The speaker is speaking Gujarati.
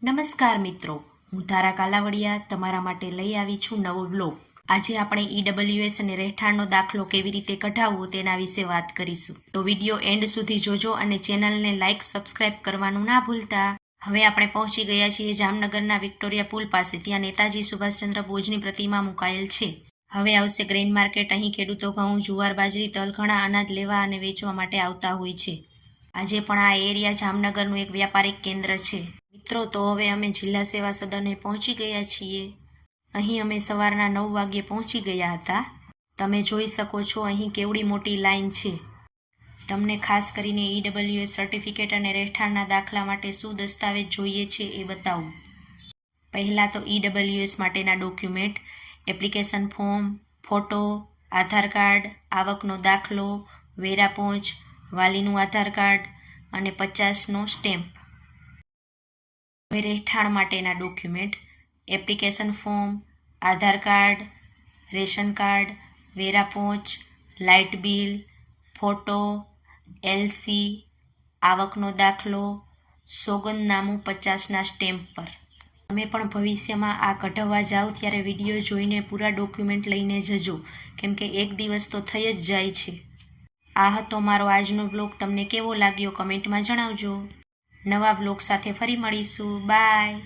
નમસ્કાર મિત્રો, હું ધારા કાલાવડિયા તમારા માટે લઈ આવી છું નવો બ્લોગ। આજે આપણે ઈડબ્લ્યુએસ અને રહેઠાણનો દાખલો કેવી રીતે કઢાવવો તેના વિશે વાત કરીશું, તો વિડીયો એન્ડ સુધી જોજો અને ચેનલને લાઇક સબસ્ક્રાઇબ કરવાનું ના ભૂલતા। હવે આપણે પહોંચી ગયા છીએ જામનગરના વિક્ટોરિયા પુલ પાસે, ત્યાં નેતાજી સુભાષચંદ્ર બોઝની પ્રતિમા મુકાયેલ છે। હવે આવશે ગ્રેઇન માર્કેટ। અહીં ખેડૂતો ઘઉં, જુવાર, બાજરી, તલ, ઘણા અનાજ લેવા અને વેચવા માટે આવતા હોય છે। આજે પણ આ એરિયા જામનગરનું એક વ્યાપારિક કેન્દ્ર છે। મિત્રો, તો હવે અમે જિલ્લા સેવા સદને પહોંચી ગયા છીએ। અહીં અમે સવારના 9 વાગ્યે પહોંચી ગયા હતા। તમે જોઈ શકો છો અહીં કેવડી મોટી લાઈન છે। તમને ખાસ કરીને ઈડબ્લ્યુએસ સર્ટિફિકેટ અને રહેઠાણના દાખલા માટે શું દસ્તાવેજ જોઈએ છે એ બતાવું। પહેલાં તો ઈડબ્લ્યુએસ માટેના ડોક્યુમેન્ટ, એપ્લિકેશન ફોર્મ, ફોટો, આધાર કાર્ડ, આવકનો દાખલો, વેરા પહોંચ, વાલીનું આધાર કાર્ડ અને 50નો સ્ટેમ્પ। હવે રહેઠાણ માટેના ડોક્યુમેન્ટ, એપ્લિકેશન ફોર્મ, આધાર કાર્ડ, રેશન કાર્ડ, વેરા પહોંચ, લાઇટ બિલ, ફોટો, એલસી, આવકનો દાખલો, સોગંદનામું 50ના સ્ટેમ્પ પર। તમે પણ ભવિષ્યમાં આ કઢાવવા જાઓ ત્યારે વિડીયો જોઈને પૂરા ડોક્યુમેન્ટ લઈને જજો, કેમ કે એક દિવસ તો થઈ જ જાય છે। આ હતો મારો આજનો બ્લોગ। તમને કેવો લાગ્યો કમેન્ટમાં જણાવજો। નવા બ્લોગ સાથે ફરી મળીશું। બાય।